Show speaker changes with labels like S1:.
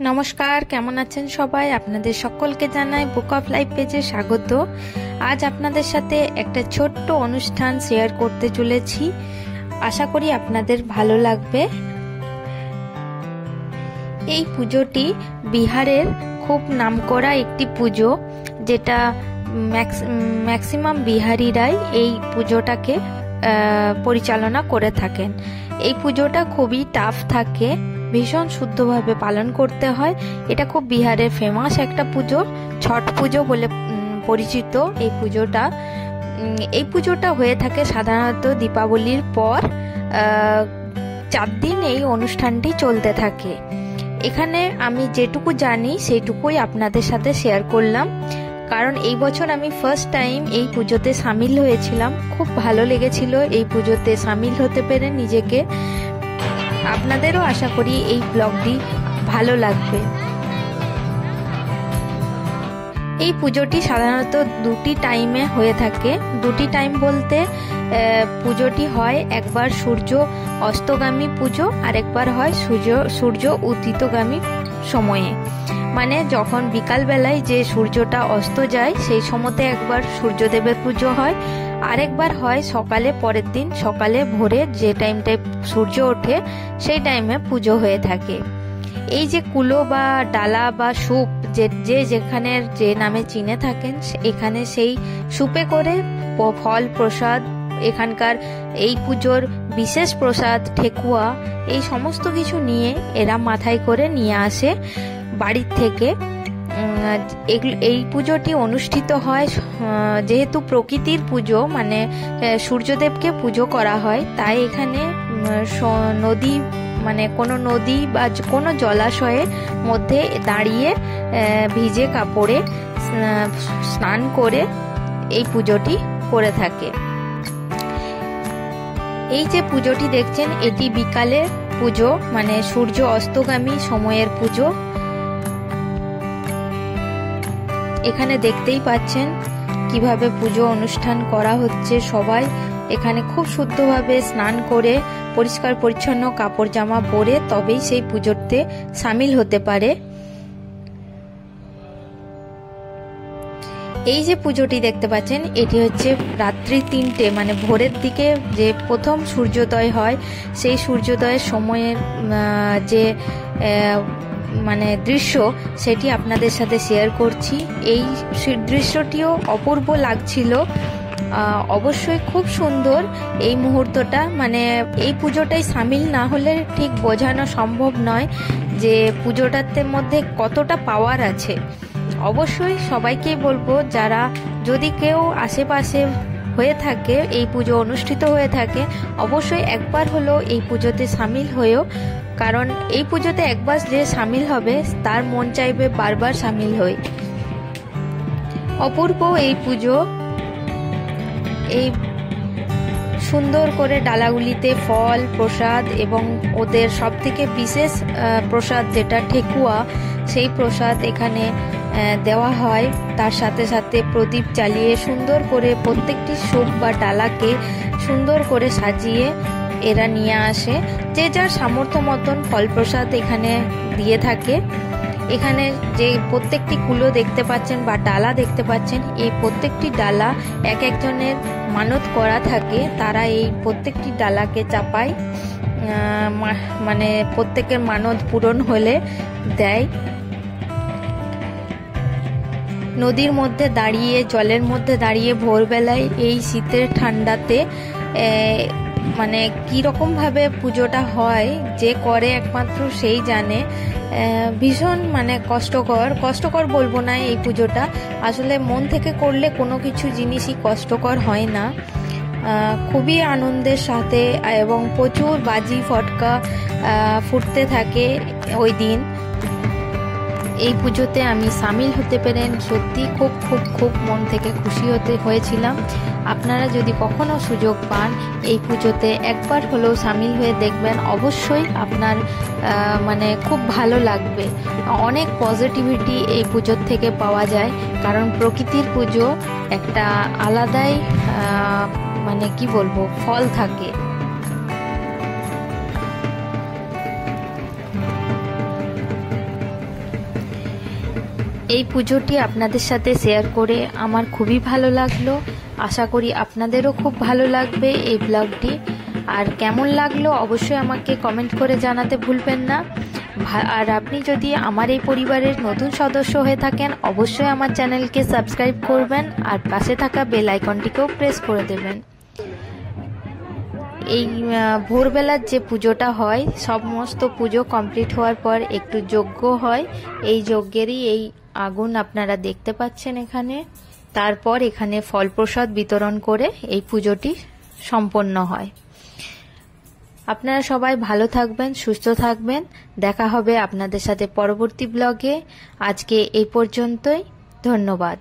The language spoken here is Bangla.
S1: নমস্কার, কেমন আছেন সবাই? আপনাদের সকলকে জানাই বুক অফ লাইফ পেজে স্বাগত। আজ আপনাদের সাথে একটা ছোট্ট অনুষ্ঠান শেয়ার করতে চলেছি, আশা করি আপনাদের ভালো লাগবে। এই পুজোটি বিহারের খুব নামকরা একটি পুজো, যেটা ম্যাক্সিমাম বিহারিরাই এই পুজোটাকে পরিচালনা করে থাকেন। এই পুজোটা খুবই টাফ থাকে, ভীষণ শুদ্ধভাবে পালন করতে হয়। এটা খুব বিহারের ফেমাস একটা পুজো, ছট পুজো বলে পরিচিত এই পুজোটা হয়ে থাকে সাধারণত দীপাবলির পর 4 দিন এই অনুষ্ঠানটি চলতে থাকে। এখানে আমি যেটুকু জানি সেইটুকুই আপনাদের সাথে শেয়ার করলাম, কারণ এই বছর আমি ফার্স্ট টাইম এই পুজোতে সামিল হয়েছিলাম। খুব ভালো লেগেছিল এই পুজোতে সামিল হতে পেরে নিজেকে। আপনাদেরও আশা করি এই ব্লগটি ভালো লাগবে। এই পুজোটি সাধারণত 2টি টাইমে হয়ে থাকে। 2টি টাইম বলতে পুজোটি হয় একবার সূর্য অস্তগামী পুজো, আর একবার হয় সূর্য উদিতগামী সময়ে। মানে যখন বিকাল বেলায় যে সূর্যটা অস্ত যায় সেই সময়তে একবার সূর্যদেবের পুজো হয়, আরেকবার হয় সকালে, পরের দিন সকালে ভোরে যে টাইমটায় সূর্য ওঠে সেই টাইমে পুজো হয়ে থাকে। এই যে কুলো বা ডালা বা সুপ যে যেখানে যে নামে চিনে থাকেন, এখানে সেই সুপে করে ফল প্রসাদ, এখানকার এই পুজোর বিশেষ প্রসাদ ঠেকুয়া, এই সমস্ত কিছু নিয়ে এরা মাথায় করে নিয়ে আসে বাড়ির থেকে। এই পুজোটি অনুষ্ঠিত হয় যেহেতু প্রকৃতির পুজো, মানে সূর্যদেবকে পুজো করা হয়, তাই এখানে নদী, মানে কোনো নদী বা কোনো জলাশয়ের মধ্যে দাঁড়িয়ে ভিজে কাপড়ে স্নান করে এই পুজোটি করে থাকে। এই যে পুজোটি দেখছেন, এটি বিকালের পুজো, মানে সূর্য অস্তগামী সময়ের পুজো। এখানে দেখতেই পাচ্ছেন কিভাবে পুজো অনুষ্ঠান করা হচ্ছে। সবাই এখানে খুব শুদ্ধভাবে স্নান করে পরিষ্কার পরিচ্ছন্ন কাপড় জামা পরে তবেই সেই পুজোতে সামিল হতে পারে। এই যে পুজোটি দেখতে পাচ্ছেন, এটি হচ্ছে রাত্রি 3টে, মানে ভোরের দিকে যে প্রথম সূর্যোদয় হয়, সেই সূর্যোদয়ের সময়ের যে মানে দৃশ্য, সেটি আপনাদের সাথে শেয়ার করছি। এই দৃশ্যটিও অপূর্ব লাগছিল, অবশ্যই খুব সুন্দর এই মুহূর্তটা। মানে এই পুজোটাই সামিল না হলে ঠিক বোঝানো সম্ভব নয় যে পুজোটার মধ্যে কতটা পাওয়ার আছে। অবশ্যই সবাইকেই বলবো, যারা যদি কেউ আশেপাশে হয়ে থাকে, এই পুজো অনুষ্ঠিত হয়ে থাকে, অবশ্যই একবার হলেও এই পুজোতে সামিল হয়েও, কারণ এই পুজোতে একবার যে সামিল হবে তার মন চাইবে বারবার সামিল হই। অপূর্ব এই পুজো। এই সুন্দর করে ডালাগুলিতে ফল প্রসাদ এবং ওদের সবথেকে বিশেষ প্রসাদ যেটা ঠেকুয়া, সেই প্রসাদ এখানে দেওয়া হয়। তার সাথে সাথে প্রদীপ জ্বালিয়ে সুন্দর করে প্রত্যেকটি সুপ বা ডালাকে সুন্দর করে সাজিয়ে এরা নিয়ে আসে। যে যার সামর্থ্য মতন ফল প্রসাদ এখানে দিয়ে থাকে। এখানে যে প্রত্যেকটি কুলো দেখতে পাচ্ছেন বা ডালা দেখতে পাচ্ছেন, এই প্রত্যেকটি ডালা এক একজনের মানত করা থাকে, তারা এই প্রত্যেকটি ডালাকে চাপায়, মানে প্রত্যেকের মানত পূরণ হলে দেয়। নদীর মধ্যে দাঁড়িয়ে, জলের মধ্যে দাঁড়িয়ে ভোরবেলায় এই শীতের ঠান্ডাতে মানে কীরকম ভাবে পুজোটা হয়, যে করে একমাত্র সেই জানে। ভীষণ মানে কষ্টকর বলবো না, এই পুজোটা আসলে মন থেকে করলে কোনো কিছু জিনিসই কষ্টকর হয় না। খুবই আনন্দের সাথে, এবং প্রচুর বাজি ফটকা ফুটতে থাকে ওই দিন। এই পুজোতে আমি সামিল হতে পেরে সত্যি খুব খুব খুব মন থেকে খুশি হয়েছিলাম। আপনারা যদি কখনো সুযোগ পান, এই পুজোতে একবার হলেও সামিল হয়ে দেখবেন, অবশ্যই আপনার মানে খুব ভালো লাগবে। অনেক পজিটিভিটি এই পুজোর থেকে পাওয়া যায়, কারণ প্রকৃতির পুজো একটা আলাদাই মানে কি বলবো ফল থাকে। এই পুজোটি আপনাদের সাথে শেয়ার করে আমার খুবই ভালো লাগলো। আশা করি আপনাদেরও খুব ভালো লাগবে এই ব্লগটি। আর কেমন লাগলো অবশ্যই আমাকে কমেন্ট করে জানাতে ভুলবেন না। আর আপনি যদি আমার এই পরিবারের নতুন সদস্য হয়ে থাকেন অবশ্যই আমার চ্যানেলকে সাবস্ক্রাইব করবেন আর পাশে থাকা বেল আইকনটিকেও প্রেস করে দেবেন। এই ভোরবেলার যে পুজোটা হয়, সমস্ত পুজো কমপ্লিট হওয়ার পর একটু যজ্ঞ হয়। এই যজ্ঞেরই এই আগুন আপনারা দেখতে পাচ্ছেন এখানে। তারপর এখানে ফল প্রসাদ বিতরণ করে এই পুজোটি সম্পন্ন হয়। আপনারা সবাই ভালো থাকবেন, সুস্থ থাকবেন। দেখা হবে আপনাদের সাথে পরবর্তী ব্লগে। আজকে এই পর্যন্তই। ধন্যবাদ।